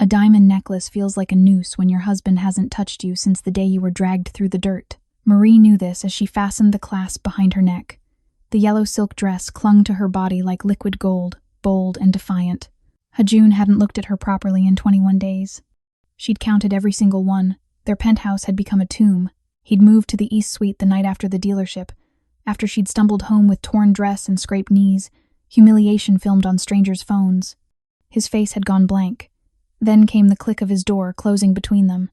A diamond necklace feels like a noose when your husband hasn't touched you since the day you were dragged through the dirt. Marie knew this as she fastened the clasp behind her neck. The yellow silk dress clung to her body like liquid gold, bold and defiant. Hajun hadn't looked at her properly in 21 days. She'd counted every single one. Their penthouse had become a tomb. He'd moved to the East Suite the night after the dealership. After she'd stumbled home with torn dress and scraped knees, humiliation filmed on strangers' phones. His face had gone blank. Then came the click of his door closing between them.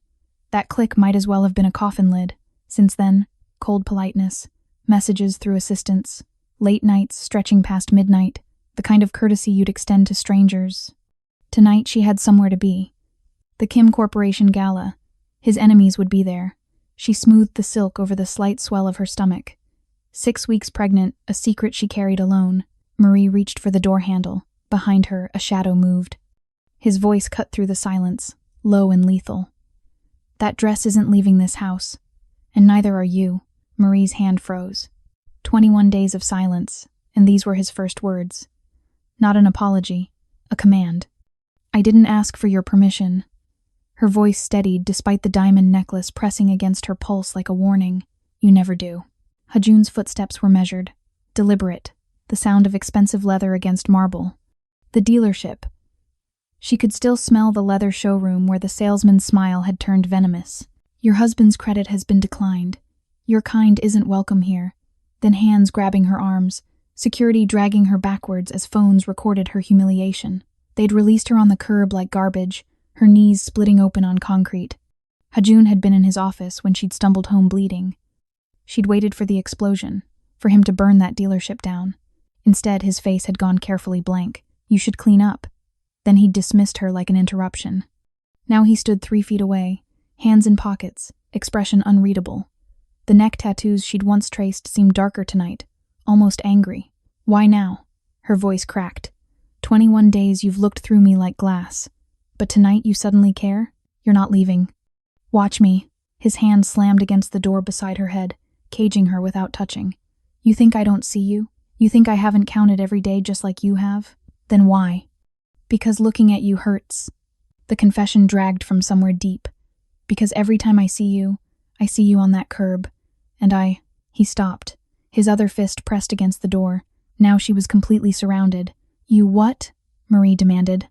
That click might as well have been a coffin lid. Since then, cold politeness, messages through assistants, late nights stretching past midnight, the kind of courtesy you'd extend to strangers. Tonight she had somewhere to be. The Kim Corporation gala. His enemies would be there. She smoothed the silk over the slight swell of her stomach. 6 weeks pregnant, a secret she carried alone. Marie reached for the door handle. Behind her, a shadow moved. His voice cut through the silence, low and lethal. That dress isn't leaving this house. And neither are you. Marie's hand froze. 21 days of silence, and these were his first words. Not an apology, a command. I didn't ask for your permission. Her voice steadied despite the diamond necklace pressing against her pulse like a warning. You never do. Hajun's footsteps were measured, deliberate, the sound of expensive leather against marble. The dealership. She could still smell the leather showroom where the salesman's smile had turned venomous. Your husband's credit has been declined. Your kind isn't welcome here. Then hands grabbing her arms, security dragging her backwards as phones recorded her humiliation. They'd released her on the curb like garbage, her knees splitting open on concrete. Hajun had been in his office when she'd stumbled home bleeding. She'd waited for the explosion, for him to burn that dealership down. Instead, his face had gone carefully blank. You should clean up. Then he'd dismissed her like an interruption. Now he stood 3 feet away, hands in pockets, expression unreadable. The neck tattoos she'd once traced seemed darker tonight, almost angry. Why now? Her voice cracked. 21 days you've looked through me like glass. But tonight you suddenly care? You're not leaving. Watch me. His hand slammed against the door beside her head, caging her without touching. You think I don't see you? You think I haven't counted every day just like you have? Then why? Because looking at you hurts. The confession dragged from somewhere deep. Because every time I see you on that curb. And He stopped. His other fist pressed against the door. Now she was completely surrounded. You what? Marie demanded.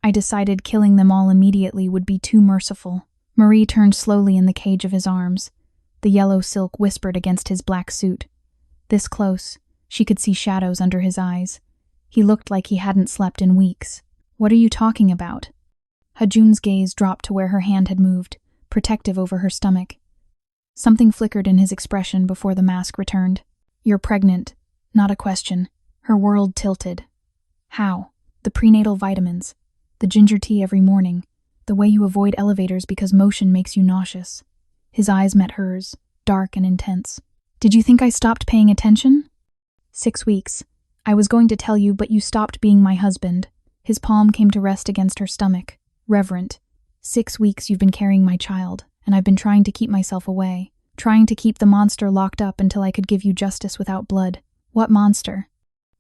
I decided killing them all immediately would be too merciful. Marie turned slowly in the cage of his arms. The yellow silk whispered against his black suit. This close, she could see shadows under his eyes. He looked like he hadn't slept in weeks. What are you talking about? Hajun's gaze dropped to where her hand had moved, protective over her stomach. Something flickered in his expression before the mask returned. You're pregnant. Not a question. Her world tilted. How? The prenatal vitamins. The ginger tea every morning. The way you avoid elevators because motion makes you nauseous. His eyes met hers, dark and intense. Did you think I stopped paying attention? 6 weeks. I was going to tell you, but you stopped being my husband. His palm came to rest against her stomach, reverent. 6 weeks you've been carrying my child, and I've been trying to keep myself away, trying to keep the monster locked up until I could give you justice without blood. What monster?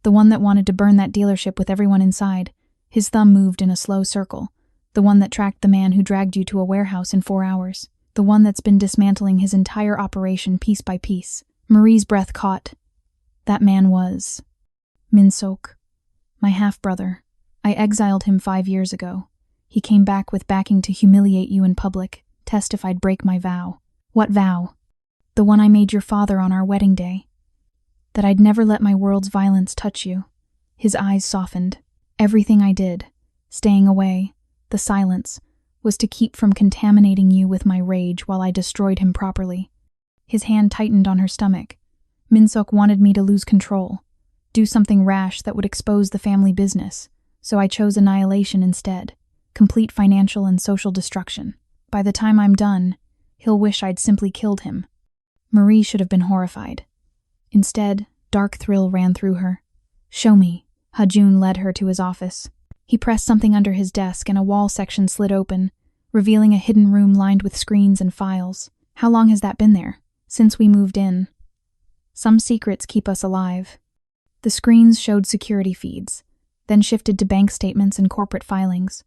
The one that wanted to burn that dealership with everyone inside. His thumb moved in a slow circle. The one that tracked the man who dragged you to a warehouse in 4 hours. The one that's been dismantling his entire operation piece by piece. Marie's breath caught. That man was Min-sok, my half-brother. I exiled him 5 years ago. He came back with backing to humiliate you in public, test if I'd break my vow. What vow? The one I made your father on our wedding day. That I'd never let my world's violence touch you. His eyes softened. Everything I did, staying away, the silence, was to keep from contaminating you with my rage while I destroyed him properly. His hand tightened on her stomach. Min-sok wanted me to lose control, do something rash that would expose the family business, so I chose annihilation instead, complete financial and social destruction. By the time I'm done, he'll wish I'd simply killed him. Marie should have been horrified. Instead, dark thrill ran through her. Show me. Hajun led her to his office. He pressed something under his desk and a wall section slid open, revealing a hidden room lined with screens and files. How long has that been there? Since we moved in. Some secrets keep us alive. The screens showed security feeds, then shifted to bank statements and corporate filings.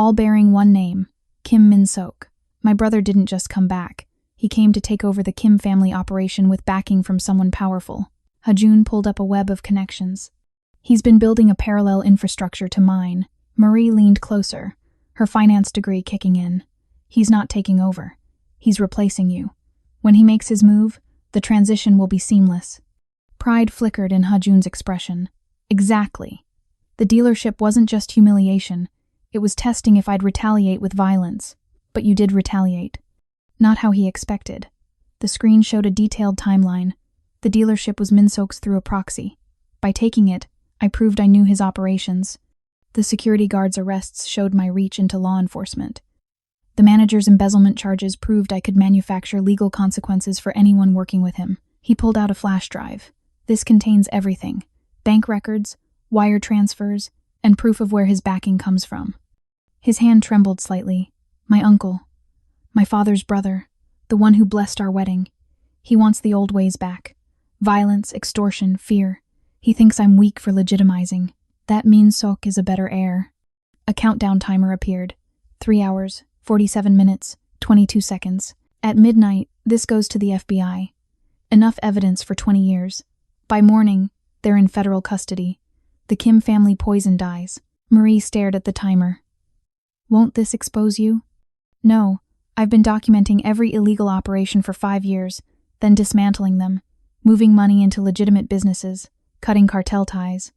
all bearing one name, Kim Min-sok. My brother didn't just come back. He came to take over the Kim family operation with backing from someone powerful. Hajun pulled up a web of connections. He's been building a parallel infrastructure to mine. Marie leaned closer, her finance degree kicking in. He's not taking over. He's replacing you. When he makes his move, the transition will be seamless. Pride flickered in Hajun's expression. Exactly. The dealership wasn't just humiliation. It was testing if I'd retaliate with violence. But you did retaliate. Not how he expected. The screen showed a detailed timeline. The dealership was Min-sok's through a proxy. By taking it, I proved I knew his operations. The security guard's arrests showed my reach into law enforcement. The manager's embezzlement charges proved I could manufacture legal consequences for anyone working with him. He pulled out a flash drive. This contains everything: bank records, wire transfers, and proof of where his backing comes from. His hand trembled slightly. My uncle. My father's brother. The one who blessed our wedding. He wants the old ways back. Violence, extortion, fear. He thinks I'm weak for legitimizing. That Min-sok is a better heir. A countdown timer appeared. 3 hours, 47 minutes, 22 seconds. At midnight, this goes to the FBI. Enough evidence for 20 years. By morning, they're in federal custody. The Kim family poison dies. Marie stared at the timer. Won't this expose you? No. I've been documenting every illegal operation for 5 years, then dismantling them, moving money into legitimate businesses, cutting cartel ties.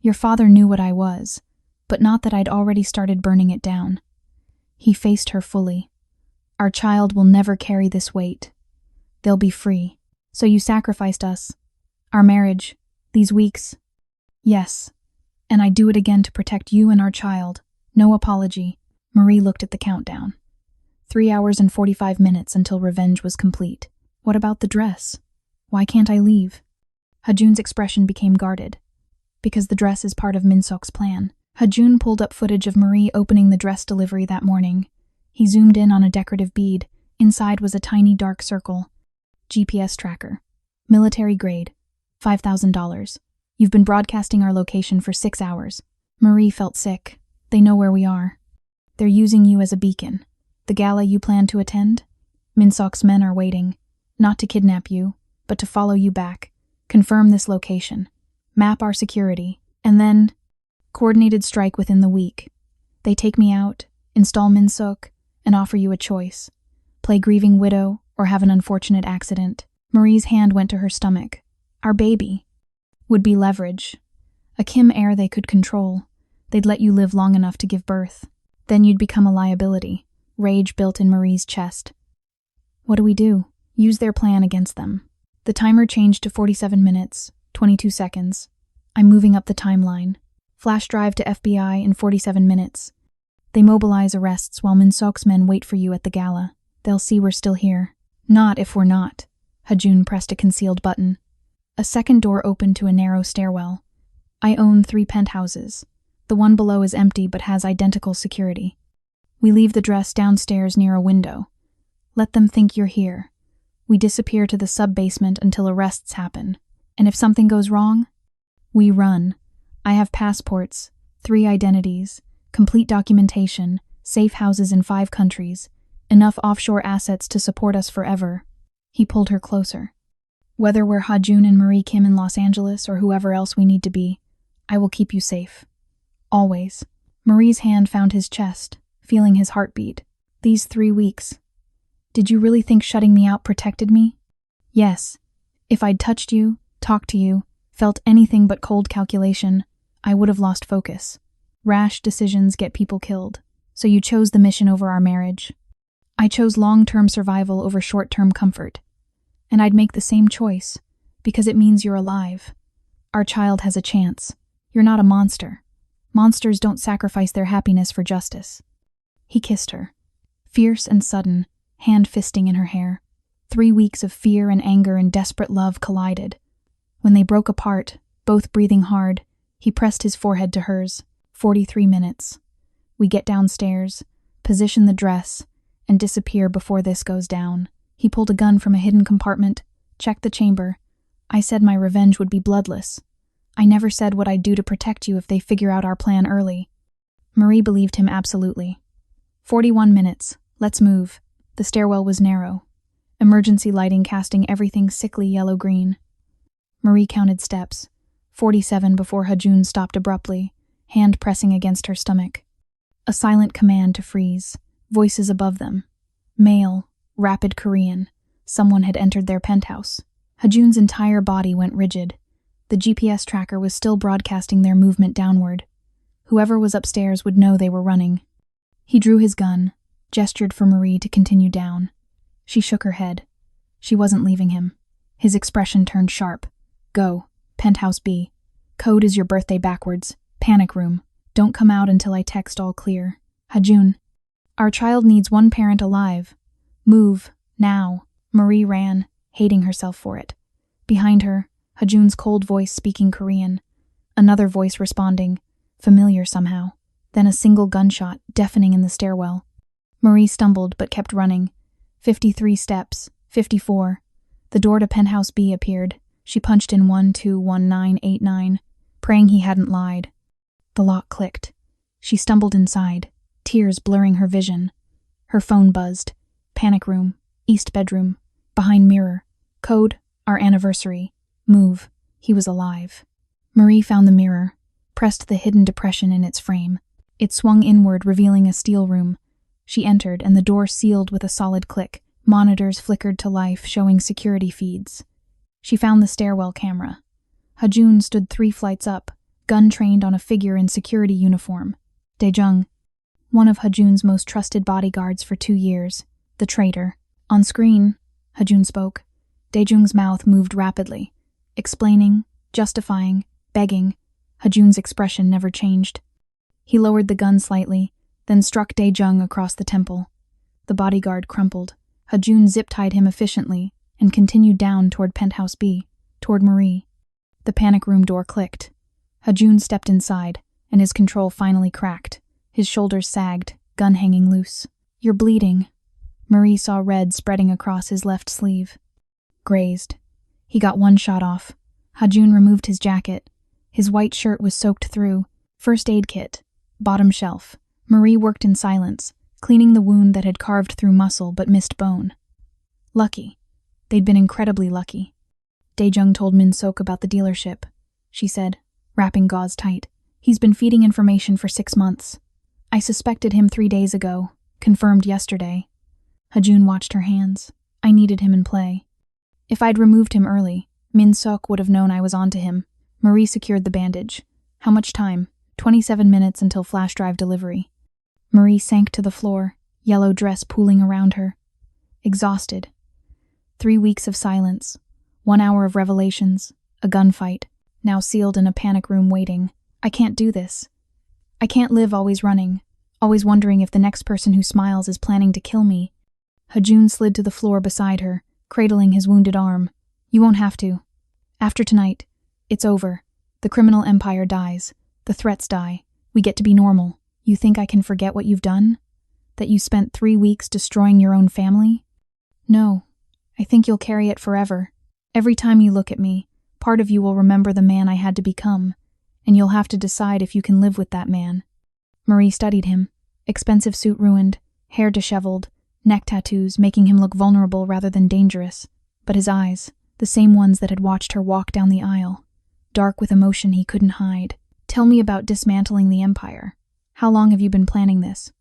Your father knew what I was, but not that I'd already started burning it down. He faced her fully. Our child will never carry this weight. They'll be free. So you sacrificed us. Our marriage. These weeks. Yes. And I do it again to protect you and our child. No apology. Marie looked at the countdown. 3 hours and 45 minutes until revenge was complete. What about the dress? Why can't I leave? Hajun's expression became guarded. Because the dress is part of Min-sok's plan. Hajun pulled up footage of Marie opening the dress delivery that morning. He zoomed in on a decorative bead. Inside was a tiny dark circle. GPS tracker. Military grade. $5,000. You've been broadcasting our location for 6 hours. Marie felt sick. They know where we are. They're using you as a beacon. The gala you plan to attend? Min-sok's men are waiting. Not to kidnap you, but to follow you back. Confirm this location. Map our security. And then, coordinated strike within the week. They take me out, install Min-sok, and offer you a choice. Play grieving widow or have an unfortunate accident. Marie's hand went to her stomach. Our baby. Would be leverage. A Kim heir they could control. They'd let you live long enough to give birth. Then you'd become a liability. Rage built in Marie's chest. What do we do? Use their plan against them. The timer changed to 47 minutes, 22 seconds. I'm moving up the timeline. Flash drive to FBI in 47 minutes. They mobilize arrests while Min-sok's men wait for you at the gala. They'll see we're still here. Not if we're not. Hajun pressed a concealed button. A second door opened to a narrow stairwell. I own 3 penthouses. The one below is empty but has identical security. We leave the dress downstairs near a window. Let them think you're here. We disappear to the sub-basement until arrests happen. And if something goes wrong, we run. I have passports, 3 identities, complete documentation, safe houses in 5 countries, enough offshore assets to support us forever. He pulled her closer. Whether we're Hajun and Marie Kim in Los Angeles or whoever else we need to be, I will keep you safe. Always. Marie's hand found his chest, feeling his heartbeat. These 3 weeks. Did you really think shutting me out protected me? Yes. If I'd touched you, talked to you, felt anything but cold calculation, I would have lost focus. Rash decisions get people killed, so you chose the mission over our marriage. I chose long-term survival over short-term comfort. And I'd make the same choice, because it means you're alive. Our child has a chance. You're not a monster. Monsters don't sacrifice their happiness for justice. He kissed her. Fierce and sudden, hand fisting in her hair. 3 weeks of fear and anger and desperate love collided. When they broke apart, both breathing hard, he pressed his forehead to hers. 43 minutes. We get downstairs, position the dress, and disappear before this goes down. He pulled a gun from a hidden compartment, checked the chamber. I said my revenge would be bloodless. I never said what I'd do to protect you if they figure out our plan early. Marie believed him absolutely. 41 minutes. Let's move. The stairwell was narrow. Emergency lighting casting everything sickly yellow-green. Marie counted steps. 47 before Hajun stopped abruptly, hand pressing against her stomach. A silent command to freeze. Voices above them. Male. Rapid Korean. Someone had entered their penthouse. Hajun's entire body went rigid. The GPS tracker was still broadcasting their movement downward. Whoever was upstairs would know they were running. He drew his gun, gestured for Marie to continue down. She shook her head. She wasn't leaving him. His expression turned sharp. Go. Penthouse B. Code is your birthday backwards. Panic room. Don't come out until I text all clear. Hajun. Our child needs one parent alive. Move. Now. Marie ran, hating herself for it. Behind her, Hajun's cold voice speaking Korean. Another voice responding, familiar somehow. Then a single gunshot, deafening in the stairwell. Marie stumbled but kept running. 53 steps. 54. The door to penthouse B appeared. She punched in 121989, praying he hadn't lied. The lock clicked. She stumbled inside, tears blurring her vision. Her phone buzzed. Panic room. East bedroom. Behind mirror. Code. Our anniversary. Move. He was alive. Marie found the mirror, pressed the hidden depression in its frame. It swung inward, revealing a steel room. She entered, and the door sealed with a solid click. Monitors flickered to life, showing security feeds. She found the stairwell camera. Hajun stood 3 flights up, gun trained on a figure in security uniform. Daejung, one of Hajun's most trusted bodyguards for 2 years. The traitor. On screen, Hajun spoke. Daejung's mouth moved rapidly, explaining, justifying, begging. Hajun's expression never changed. He lowered the gun slightly, then struck Daejung across the temple. The bodyguard crumpled. Hajun zip-tied him efficiently and continued down toward penthouse B, toward Marie. The panic room door clicked. Hajun stepped inside, and his control finally cracked. His shoulders sagged, gun hanging loose. You're bleeding. Marie saw red spreading across his left sleeve. Grazed. He got 1 shot off. Hajun removed his jacket. His white shirt was soaked through. First aid kit. Bottom shelf. Marie worked in silence, cleaning the wound that had carved through muscle but missed bone. Lucky. They'd been incredibly lucky. Daejung told Min-sok about the dealership. She said, wrapping gauze tight. He's been feeding information for 6 months. I suspected him 3 days ago. Confirmed yesterday. Hajun watched her hands. I needed him in play. If I'd removed him early, Min-sok would have known I was onto him. Marie secured the bandage. How much time? 27 minutes until flash drive delivery. Marie sank to the floor, yellow dress pooling around her. Exhausted. 3 weeks of silence. 1 hour of revelations. A gunfight. Now sealed in a panic room waiting. I can't do this. I can't live always running, always wondering if the next person who smiles is planning to kill me. Hajun slid to the floor beside her, cradling his wounded arm. You won't have to. After tonight, it's over. The criminal empire dies. The threats die. We get to be normal. You think I can forget what you've done? That you spent 3 weeks destroying your own family? No. I think you'll carry it forever. Every time you look at me, part of you will remember the man I had to become, and you'll have to decide if you can live with that man. Marie studied him. Expensive suit ruined, hair disheveled, neck tattoos making him look vulnerable rather than dangerous. But his eyes, the same ones that had watched her walk down the aisle, dark with emotion he couldn't hide. Tell me about dismantling the empire. How long have you been planning this?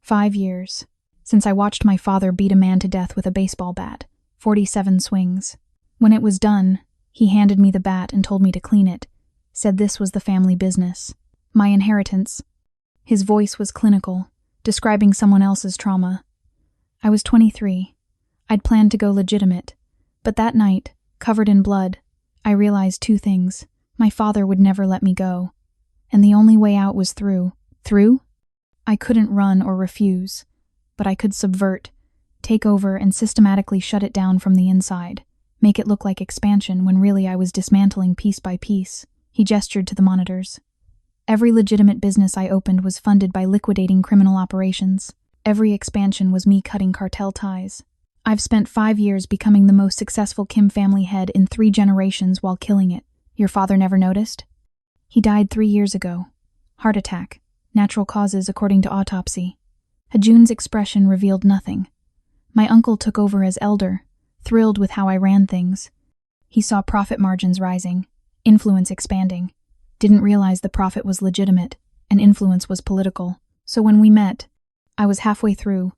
5 years. Since I watched my father beat a man to death with a baseball bat. 47 swings. When it was done, he handed me the bat and told me to clean it. Said this was the family business. My inheritance. His voice was clinical, describing someone else's trauma. I was 23. I'd planned to go legitimate. But that night, covered in blood, I realized 2 things. My father would never let me go. And the only way out was through. Through? I couldn't run or refuse. But I could subvert, take over and systematically shut it down from the inside. Make it look like expansion when really I was dismantling piece by piece. He gestured to the monitors. Every legitimate business I opened was funded by liquidating criminal operations. Every expansion was me cutting cartel ties. I've spent 5 years becoming the most successful Kim family head in 3 generations while killing it. Your father never noticed? He died 3 years ago. Heart attack. Natural causes according to autopsy. Hajun's expression revealed nothing. My uncle took over as elder, thrilled with how I ran things. He saw profit margins rising, influence expanding, didn't realize the profit was legitimate and influence was political. So when we met, I was halfway through.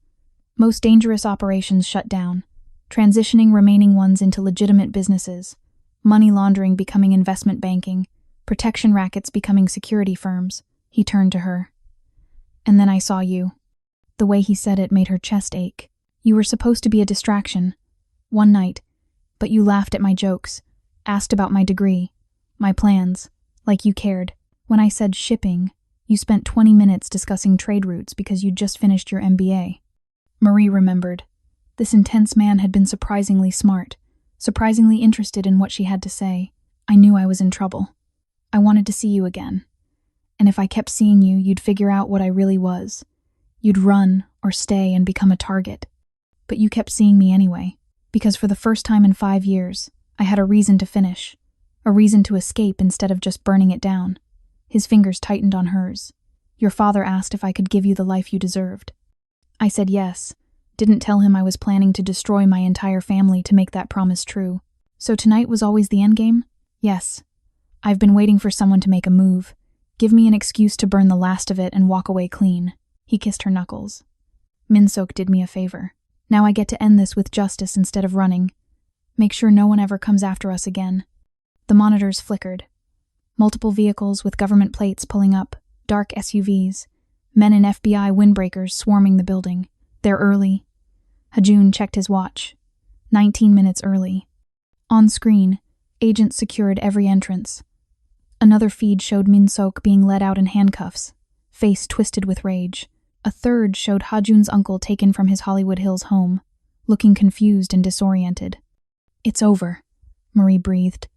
Most dangerous operations shut down, transitioning remaining ones into legitimate businesses, money laundering becoming investment banking, protection rackets becoming security firms. He turned to her. And then I saw you. The way he said it made her chest ache. You were supposed to be a distraction. One night. But you laughed at my jokes, asked about my degree, my plans, like you cared. When I said shipping, you spent 20 minutes discussing trade routes because you'd just finished your MBA. Marie remembered. This intense man had been surprisingly smart, surprisingly interested in what she had to say. I knew I was in trouble. I wanted to see you again. And if I kept seeing you, you'd figure out what I really was. You'd run or stay and become a target. But you kept seeing me anyway, because for the first time in 5 years, I had a reason to finish, a reason to escape instead of just burning it down. His fingers tightened on hers. Your father asked if I could give you the life you deserved. I said yes, didn't tell him I was planning to destroy my entire family to make that promise true. So tonight was always the endgame? Yes. I've been waiting for someone to make a move. Give me an excuse to burn the last of it and walk away clean. He kissed her knuckles. Min-sok did me a favor. Now I get to end this with justice instead of running. Make sure no one ever comes after us again. The monitors flickered. Multiple vehicles with government plates pulling up, dark SUVs, men in FBI windbreakers swarming the building. They're early. Hajun checked his watch. 19 minutes early. On screen, agents secured every entrance. Another feed showed Min-sok being led out in handcuffs, face twisted with rage. A third showed Hajun's uncle taken from his Hollywood Hills home, looking confused and disoriented. It's over, Marie breathed.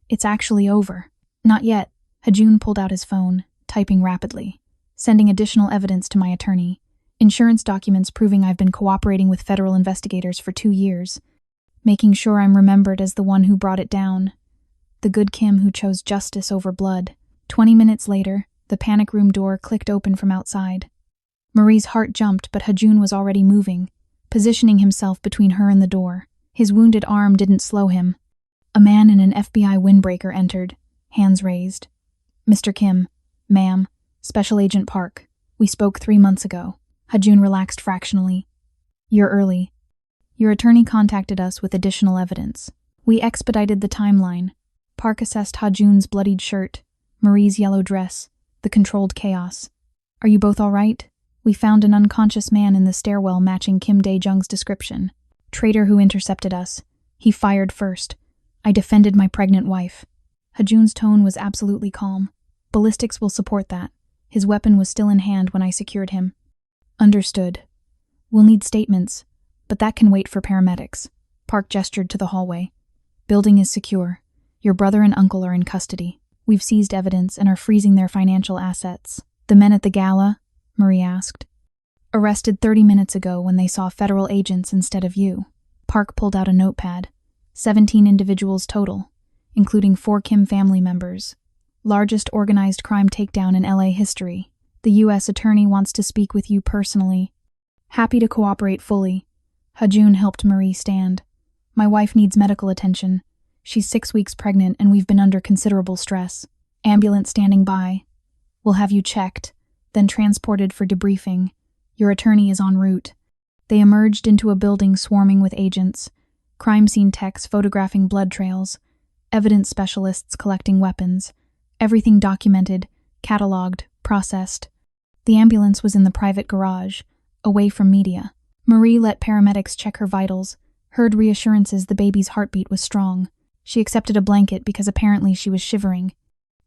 It's actually over. Not yet. Hajun pulled out his phone, typing rapidly, sending additional evidence to my attorney. Insurance documents proving I've been cooperating with federal investigators for 2 years, making sure I'm remembered as the one who brought it down. The good Kim who chose justice over blood. 20 minutes later, the panic room door clicked open from outside. Marie's heart jumped, but Hajun was already moving, positioning himself between her and the door. His wounded arm didn't slow him. A man in an FBI windbreaker entered, hands raised. Mr. Kim, ma'am, Special Agent Park. We spoke 3 months ago. Hajun relaxed fractionally. You're early. Your attorney contacted us with additional evidence. We expedited the timeline. Park assessed Hajun's bloodied shirt, Marie's yellow dress, the controlled chaos. Are you both all right? We found an unconscious man in the stairwell matching Kim Dae-jung's description. Traitor who intercepted us. He fired first. I defended my pregnant wife. Hajun's tone was absolutely calm. Ballistics will support that. His weapon was still in hand when I secured him. Understood. We'll need statements, but that can wait for paramedics. Park gestured to the hallway. Building is secure. Your brother and uncle are in custody. We've seized evidence and are freezing their financial assets. The men at the gala? Marie asked. Arrested 30 minutes ago when they saw federal agents instead of you. Park pulled out a notepad. 17 individuals total, including 4 Kim family members. Largest organized crime takedown in LA history. The U.S. attorney wants to speak with you personally. Happy to cooperate fully. Hajun helped Marie stand. My wife needs medical attention. She's 6 weeks pregnant and we've been under considerable stress. Ambulance standing by. We'll have you checked, then transported for debriefing. Your attorney is en route. They emerged into a building swarming with agents, crime scene techs photographing blood trails, evidence specialists collecting weapons, everything documented, cataloged, processed. The ambulance was in the private garage, away from media. Marie let paramedics check her vitals, heard reassurances the baby's heartbeat was strong. She accepted a blanket because apparently she was shivering.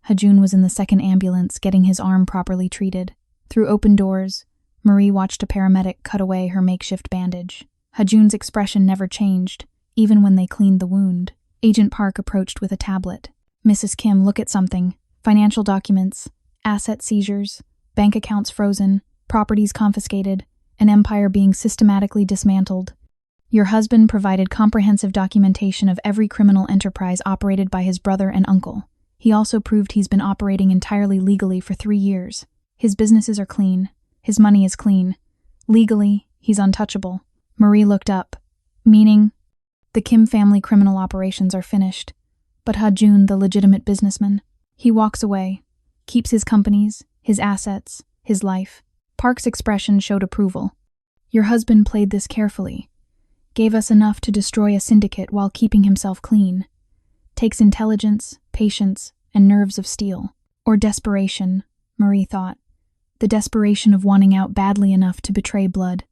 Hajun was in the second ambulance getting his arm properly treated. Through open doors, Marie watched a paramedic cut away her makeshift bandage. Hajun's expression never changed, even when they cleaned the wound. Agent Park approached with a tablet. Mrs. Kim, look at something. Financial documents, asset seizures, bank accounts frozen, properties confiscated, an empire being systematically dismantled. Your husband provided comprehensive documentation of every criminal enterprise operated by his brother and uncle. He also proved he's been operating entirely legally for 3 years. His businesses are clean. His money is clean. Legally, he's untouchable. Marie looked up. Meaning? The Kim family criminal operations are finished. But Ha-jun, the legitimate businessman, he walks away, keeps his companies, his assets, his life. Park's expression showed approval. Your husband played this carefully. Gave us enough to destroy a syndicate while keeping himself clean. Takes intelligence, patience, and nerves of steel. Or desperation, Marie thought. The desperation of wanting out badly enough to betray blood.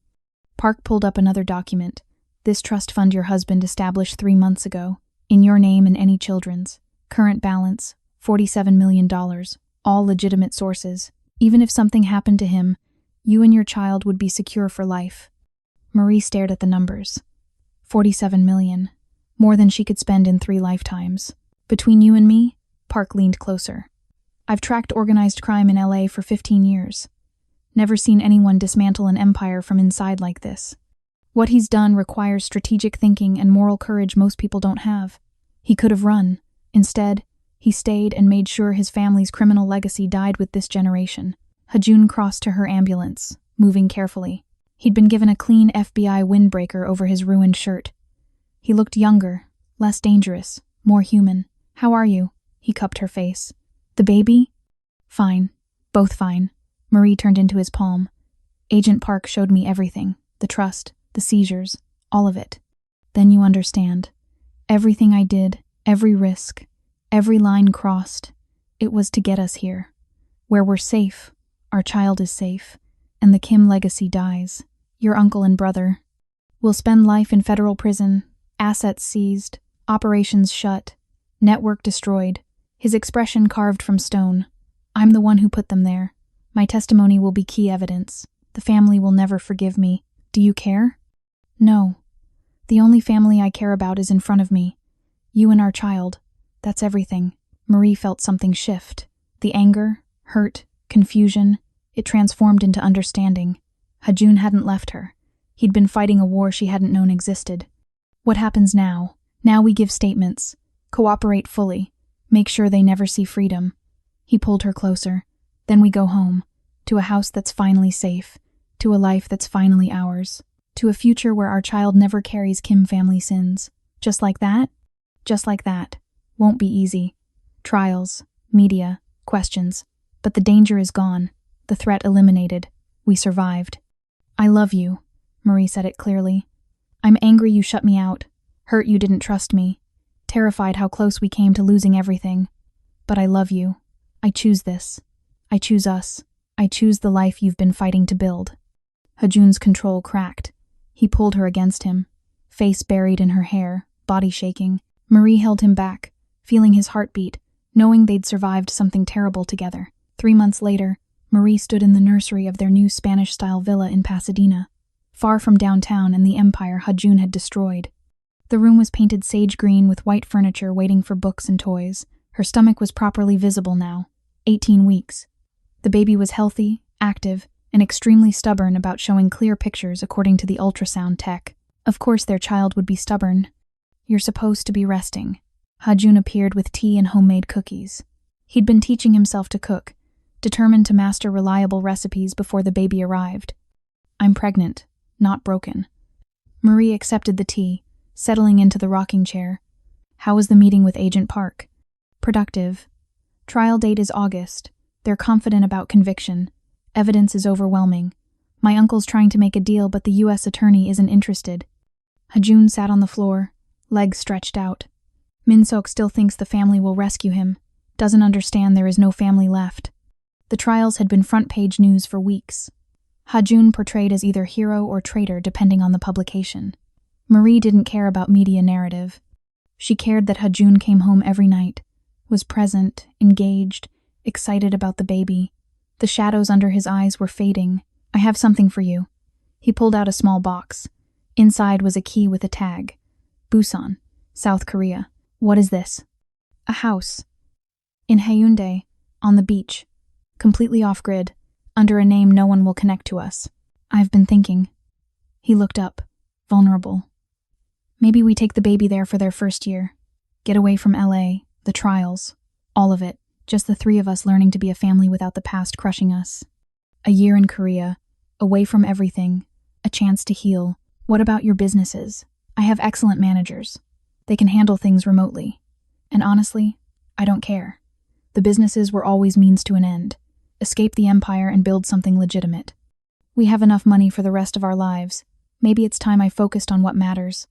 Park pulled up another document. This trust fund your husband established 3 months ago, in your name and any children's. Current balance, $47 million, all legitimate sources. Even if something happened to him, you and your child would be secure for life. Marie stared at the numbers. 47 million, more than she could spend in 3 lifetimes. Between you and me, Park leaned closer. I've tracked organized crime in LA for 15 years. Never seen anyone dismantle an empire from inside like this. What he's done requires strategic thinking and moral courage most people don't have. He could have run. Instead, he stayed and made sure his family's criminal legacy died with this generation. Ha-jun crossed to her ambulance, moving carefully. He'd been given a clean FBI windbreaker over his ruined shirt. He looked younger, less dangerous, more human. How are you? He cupped her face. The baby? Fine. Both fine. Marie turned into his palm. Agent Park showed me everything. The trust, the seizures, all of it. Then you understand. Everything I did, every risk, every line crossed, it was to get us here. Where we're safe, our child is safe, and the Kim legacy dies. Your uncle and brother will spend life in federal prison, assets seized, operations shut, network destroyed, his expression carved from stone. I'm the one who put them there. My testimony will be key evidence. The family will never forgive me. Do you care? No. The only family I care about is in front of me. You and our child. That's everything. Marie felt something shift. The anger, hurt, confusion, it transformed into understanding. Ha-jun hadn't left her. He'd been fighting a war she hadn't known existed. What happens now? Now we give statements. Cooperate fully. Make sure they never see freedom. He pulled her closer. Then we go home. To a house that's finally safe. To a life that's finally ours. To a future where our child never carries Kim family sins. Just like that? Just like that. Won't be easy. Trials, media, questions. But the danger is gone. The threat eliminated. We survived. I love you, Marie said it clearly. I'm angry you shut me out. Hurt you didn't trust me. Terrified how close we came to losing everything. But I love you. I choose this. I choose us. I choose the life you've been fighting to build. Ha-jun's control cracked. He pulled her against him, face buried in her hair, body shaking. Marie held him back, feeling his heartbeat, knowing they'd survived something terrible together. 3 months later, Marie stood in the nursery of their new Spanish-style villa in Pasadena, far from downtown and the empire Ha-jun had destroyed. The room was painted sage green with white furniture waiting for books and toys. Her stomach was properly visible now, 18 weeks. The baby was healthy, active, and extremely stubborn about showing clear pictures according to the ultrasound tech. Of course their child would be stubborn. You're supposed to be resting. Ha-jun appeared with tea and homemade cookies. He'd been teaching himself to cook, determined to master reliable recipes before the baby arrived. I'm pregnant, not broken. Marie accepted the tea, settling into the rocking chair. How was the meeting with Agent Park? Productive. Trial date is August. They're confident about conviction. Evidence is overwhelming. My uncle's trying to make a deal, but the U.S. attorney isn't interested. Ha-jun sat on the floor, legs stretched out. Min-sok still thinks the family will rescue him, doesn't understand there is no family left. The trials had been front-page news for weeks. Ha-jun portrayed as either hero or traitor depending on the publication. Marie didn't care about media narrative. She cared that Ha-jun came home every night, was present, engaged, excited about the baby. The shadows under his eyes were fading. I have something for you. He pulled out a small box. Inside was a key with a tag. Busan, South Korea. What is this? A house. In Haeundae, on the beach. Completely off-grid, under a name no one will connect to us. I've been thinking. He looked up, vulnerable. Maybe we take the baby there for their first year. Get away from LA, the trials, all of it. Just the 3 of us learning to be a family without the past crushing us. A year in Korea, away from everything, a chance to heal. What about your businesses? I have excellent managers. They can handle things remotely. And honestly, I don't care. The businesses were always means to an end. Escape the empire and build something legitimate. We have enough money for the rest of our lives. Maybe it's time I focused on what matters.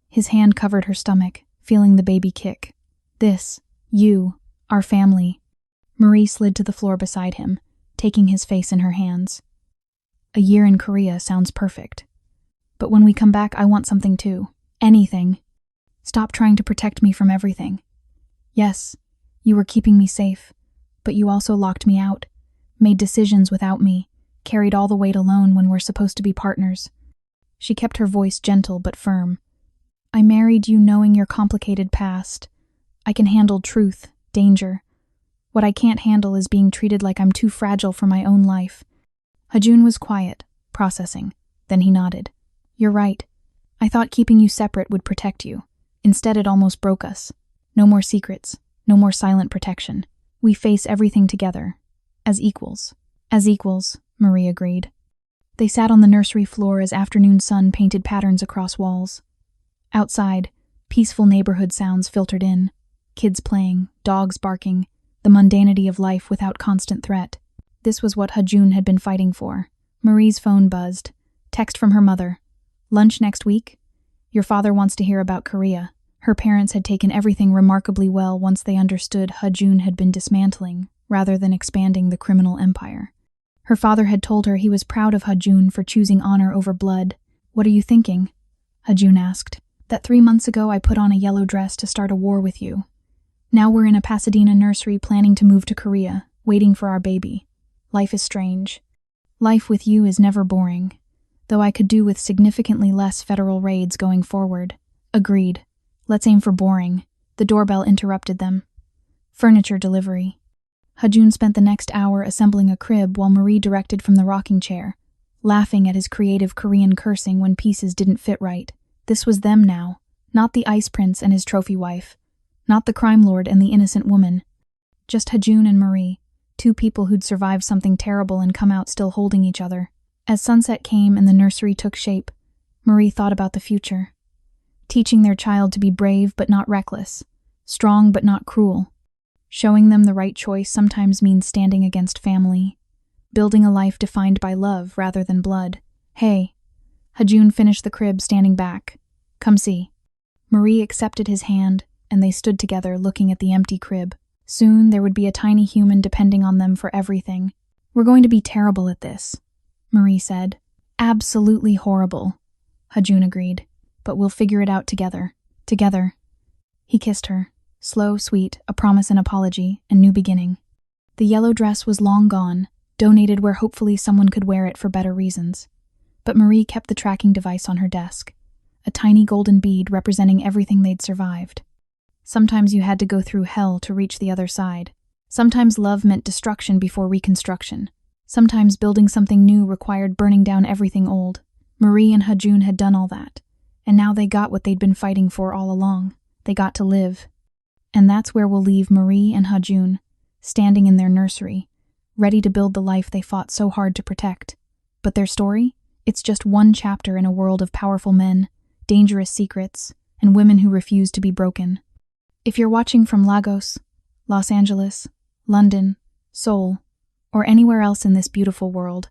His hand covered her stomach, feeling the baby kick. This, you, our family. Marie slid to the floor beside him, taking his face in her hands. A year in Korea sounds perfect. But when we come back, I want something too. Anything. Stop trying to protect me from everything. Yes, you were keeping me safe, but you also locked me out, made decisions without me, carried all the weight alone when we're supposed to be partners. She kept her voice gentle but firm. I married you knowing your complicated past. I can handle truth, danger. What I can't handle is being treated like I'm too fragile for my own life. Hajun was quiet, processing. Then he nodded. You're right. I thought keeping you separate would protect you. Instead, it almost broke us. No more secrets, no more silent protection. We face everything together. As equals. As equals, Marie agreed. They sat on the nursery floor as afternoon sun painted patterns across walls. Outside, peaceful neighborhood sounds filtered in. Kids playing, dogs barking, the mundanity of life without constant threat. This was what Hajun had been fighting for. Marie's phone buzzed. Text from her mother. Lunch next week? Your father wants to hear about Korea. Her parents had taken everything remarkably well once they understood Hajun had been dismantling, rather than expanding the criminal empire. Her father had told her he was proud of Hajun for choosing honor over blood. What are you thinking? Hajun asked. That 3 months ago I put on a yellow dress to start a war with you. Now we're in a Pasadena nursery planning to move to Korea, waiting for our baby. Life is strange. Life with you is never boring, though I could do with significantly less federal raids going forward. Agreed. Let's aim for boring. The doorbell interrupted them. Furniture delivery. Hajun spent the next hour assembling a crib while Marie directed from the rocking chair, laughing at his creative Korean cursing when pieces didn't fit right. This was them now, not the ice prince and his trophy wife, not the crime lord and the innocent woman. Just Hajun and Marie, two people who'd survived something terrible and come out still holding each other. As sunset came and the nursery took shape, Marie thought about the future. Teaching their child to be brave but not reckless, strong but not cruel. Showing them the right choice sometimes means standing against family. Building a life defined by love rather than blood. Hey. Hajun finished the crib standing back. Come see. Marie accepted his hand, and they stood together looking at the empty crib. Soon there would be a tiny human depending on them for everything. We're going to be terrible at this, Marie said. Absolutely horrible, Hajun agreed. But we'll figure it out together. Together. He kissed her. Slow, sweet, a promise and apology, and new beginning. The yellow dress was long gone, donated where hopefully someone could wear it for better reasons. But Marie kept the tracking device on her desk, a tiny golden bead representing everything they'd survived. Sometimes you had to go through hell to reach the other side. Sometimes love meant destruction before reconstruction. Sometimes building something new required burning down everything old. Marie and Hajun had done all that, and now they got what they'd been fighting for all along. They got to live. And that's where we'll leave Marie and Hajun, standing in their nursery, ready to build the life they fought so hard to protect. But their story? It's just one chapter in a world of powerful men, dangerous secrets, and women who refuse to be broken. If you're watching from Lagos, Los Angeles, London, Seoul, or anywhere else in this beautiful world,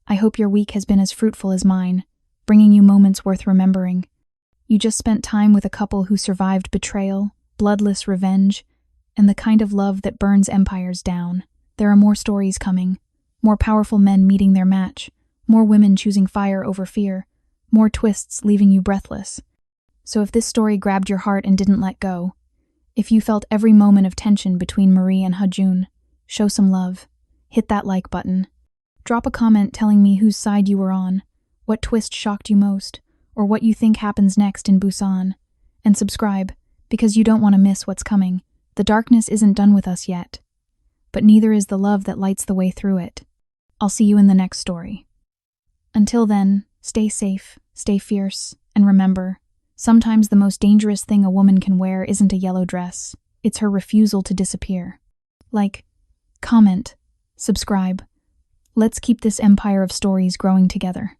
I hope your week has been as fruitful as mine, bringing you moments worth remembering. You just spent time with a couple who survived betrayal, bloodless revenge, and the kind of love that burns empires down. There are more stories coming, more powerful men meeting their match, more women choosing fire over fear, more twists leaving you breathless. So if this story grabbed your heart and didn't let go, if you felt every moment of tension between Marie and Hajun, show some love. Hit that like button. Drop a comment telling me whose side you were on, what twist shocked you most, or what you think happens next in Busan. And subscribe, because you don't want to miss what's coming. The darkness isn't done with us yet, but neither is the love that lights the way through it. I'll see you in the next story. Until then, stay safe, stay fierce, and remember, sometimes the most dangerous thing a woman can wear isn't a yellow dress, it's her refusal to disappear. Like, comment, subscribe, Let's keep this empire of stories growing together.